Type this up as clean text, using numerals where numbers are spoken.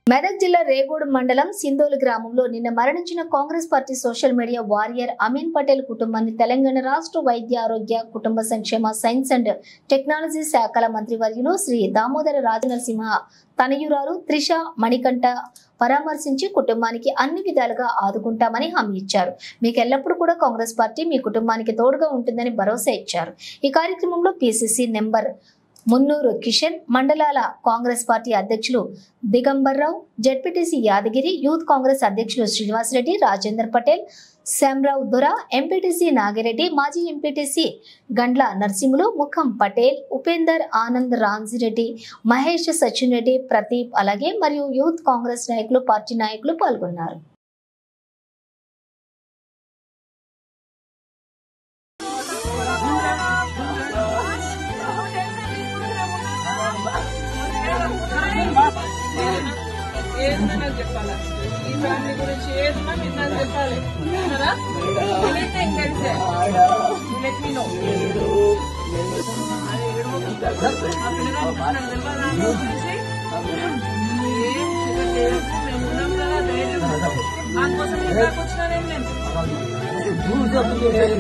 మెదక్ జిల్లా రేగూడ మండలం సిందోలు గ్రామంలో నిన్న మరణించిన Congress party social media warrior Amin Patel కుటుంబాన్ని తెలంగాణ రాష్ట్ర వైద్య ఆరోగ్య కుటుంబ సంక్షేమ సైన్స్ అండ్ టెక్నాలజీ శాఖల మంత్రివర్యులు శ్రీ దామోదర రాజనరసింహ తనయురాలు త్రిష మణికంఠ పరామర్శించి కుటుంబానికి అన్ని విధాలుగా ఆదుకుంటామని హామీ ఇచ్చారు. మీకు ఎల్లప్పుడూ కూడా కాంగ్రెస్ పార్టీ మీ కుటుంబానికి తోడుగా ఉంటుందని భరోసా ఇచ్చారు. ఈ కార్యక్రమంలో పిసిసి నెంబర్ మున్నూరు కిషన్, మండలాల కాంగ్రెస్ పార్టీ అధ్యక్షులు దిగంబర్రావు, జెడ్పీటీసీ యాదగిరి, యూత్ కాంగ్రెస్ అధ్యక్షులు శ్రీనివాసరెడ్డి, రాజేందర్ పటేల్, శ్యామరావు దొర, ఎంపీటీసీ నాగిరెడ్డి, మాజీ ఎంపీటీసీ గండ్ల నర్సింహులు, ముఖం పటేల్, ఉపేందర్, ఆనంద్, రాంజిరెడ్డి, మహేష్, సచిన్ రెడ్డి, ప్రదీప్ అలాగే మరియు యూత్ కాంగ్రెస్ నాయకులు, పార్టీ నాయకులు పాల్గొన్నారు. ఏదైనా చెప్పాలా ఈ ఫ్యామిలీ గురించి ఏదైనా మీరు నాకు చెప్పాలి దానికోసం వచ్చినా నేను